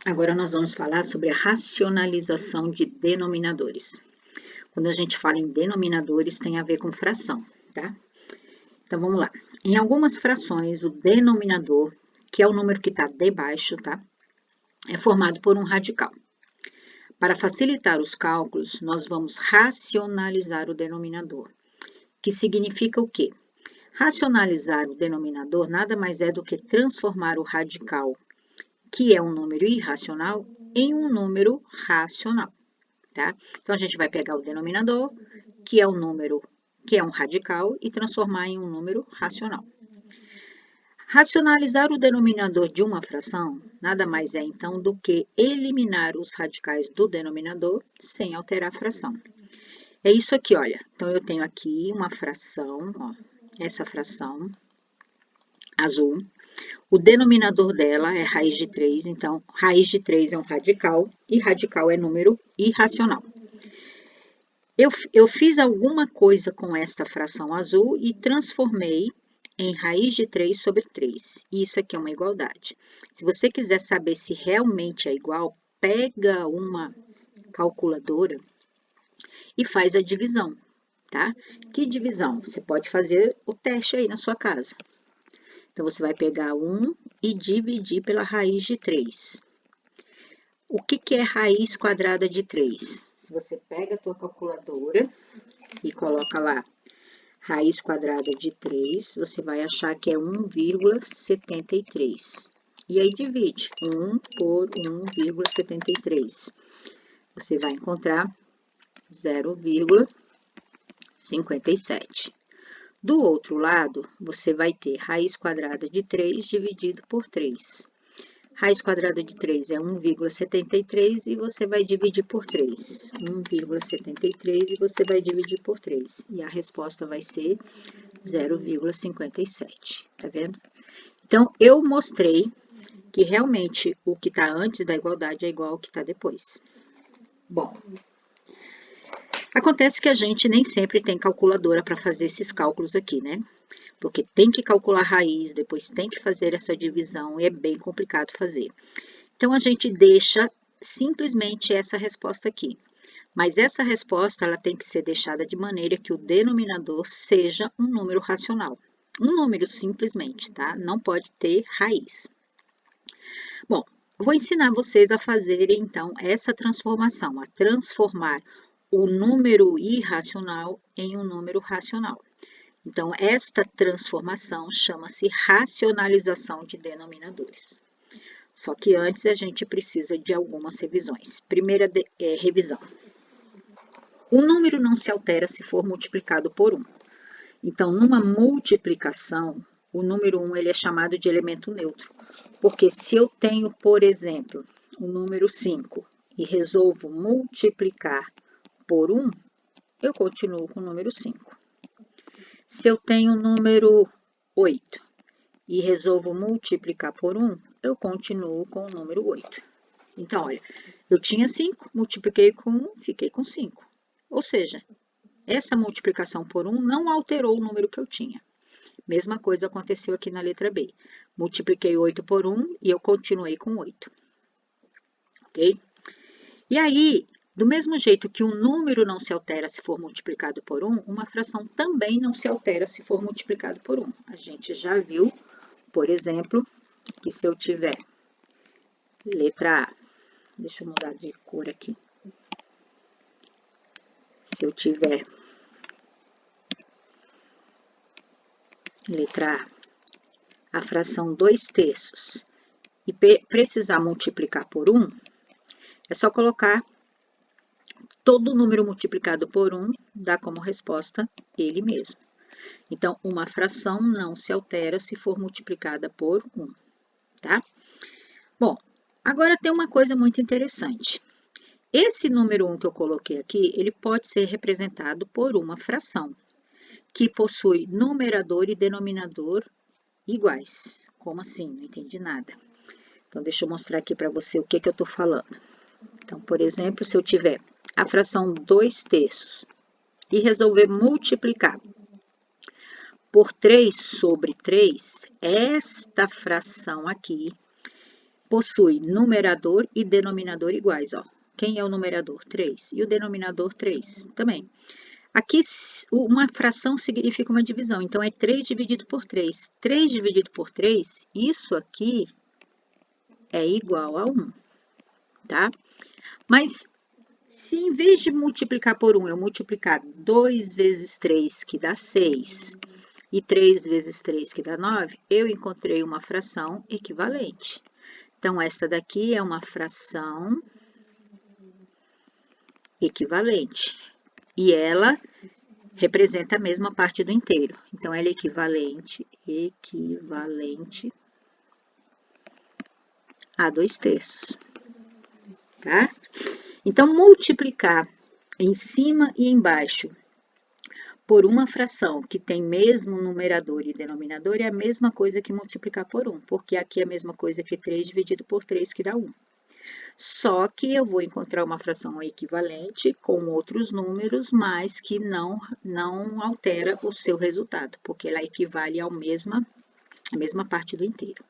Agora nós vamos falar sobre a racionalização de denominadores. Quando a gente fala em denominadores, tem a ver com fração, tá? Então, vamos lá. Em algumas frações, o denominador, que é o número que está debaixo, tá? É formado por um radical. Para facilitar os cálculos, nós vamos racionalizar o denominador, que significa o quê? Racionalizar o denominador nada mais é do que transformar o radical, que é um número irracional, em um número racional, tá? Então, a gente vai pegar o denominador, que é um número, que é um radical, e transformar em um número racional. Racionalizar o denominador de uma fração nada mais é, então, do que eliminar os radicais do denominador sem alterar a fração. É isso aqui, olha. Então, eu tenho aqui uma fração, ó, essa fração azul. O denominador dela é raiz de 3, então, raiz de 3 é um radical, e radical é número irracional. Eu fiz alguma coisa com esta fração azul e transformei em raiz de 3 sobre 3. E isso aqui é uma igualdade. Se você quiser saber se realmente é igual, pega uma calculadora e faz a divisão, tá? Que divisão? Você pode fazer o teste aí na sua casa. Então, você vai pegar 1 e dividir pela raiz de 3. O que é raiz quadrada de 3? Se você pega a tua calculadora e coloca lá raiz quadrada de 3, você vai achar que é 1,73. E aí divide 1 por 1,73. Você vai encontrar 0,57. Do outro lado, você vai ter raiz quadrada de 3 dividido por 3. Raiz quadrada de 3 é 1,73 e você vai dividir por 3. 1,73 e você vai dividir por 3. E a resposta vai ser 0,57, tá vendo? Então, eu mostrei que realmente o que está antes da igualdade é igual ao que está depois. Bom, acontece que a gente nem sempre tem calculadora para fazer esses cálculos aqui, né? Porque tem que calcular a raiz, depois tem que fazer essa divisão e é bem complicado fazer. Então, a gente deixa simplesmente essa resposta aqui. Mas essa resposta ela tem que ser deixada de maneira que o denominador seja um número racional. Um número simplesmente, tá? Não pode ter raiz. Bom, eu vou ensinar vocês a fazerem, então, essa transformação, a transformar o número irracional em um número racional. Então, esta transformação chama-se racionalização de denominadores. Só que antes a gente precisa de algumas revisões. Primeira revisão. O número não se altera se for multiplicado por 1. Então, numa multiplicação, o número 1 ele é chamado de elemento neutro. Porque se eu tenho, por exemplo, o número 5 e resolvo multiplicar por 1, eu continuo com o número 5. Se eu tenho o número 8 e resolvo multiplicar por 1, eu continuo com o número 8. Então, olha, eu tinha 5, multipliquei com 1, fiquei com 5. Ou seja, essa multiplicação por 1 não alterou o número que eu tinha. Mesma coisa aconteceu aqui na letra B. Multipliquei 8 por 1 e eu continuei com 8. Ok? E aí, do mesmo jeito que um número não se altera se for multiplicado por 1, uma fração também não se altera se for multiplicado por 1. A gente já viu, por exemplo, que se eu tiver letra A, deixa eu mudar de cor aqui. Se eu tiver letra A, a fração 2/3 e precisar multiplicar por 1, é só colocar todo número multiplicado por 1, dá como resposta ele mesmo. Então, uma fração não se altera se for multiplicada por 1, tá? Bom, agora tem uma coisa muito interessante. Esse número 1 que eu coloquei aqui, ele pode ser representado por uma fração, que possui numerador e denominador iguais. Como assim? Não entendi nada. Então, deixa eu mostrar aqui para você o que eu estou falando. Então, por exemplo, se eu tiver a fração 2/3 e resolver multiplicar por 3 sobre 3, esta fração aqui possui numerador e denominador iguais, ó. Quem é o numerador? 3. E o denominador, 3 também. Aqui, uma fração significa uma divisão, então é 3 dividido por 3. 3 dividido por 3, isso aqui é igual a 1, tá? Mas, se em vez de multiplicar por 1, eu multiplicar 2 vezes 3, que dá 6, e 3 vezes 3, que dá 9, eu encontrei uma fração equivalente. Então, esta daqui é uma fração equivalente. E ela representa a mesma parte do inteiro. Então, ela é equivalente a 2/3, tá? Então, multiplicar em cima e embaixo por uma fração que tem mesmo numerador e denominador é a mesma coisa que multiplicar por 1, porque aqui é a mesma coisa que 3 dividido por 3, que dá 1. Só que eu vou encontrar uma fração equivalente com outros números, mas que não altera o seu resultado, porque ela equivale à mesma parte do inteiro.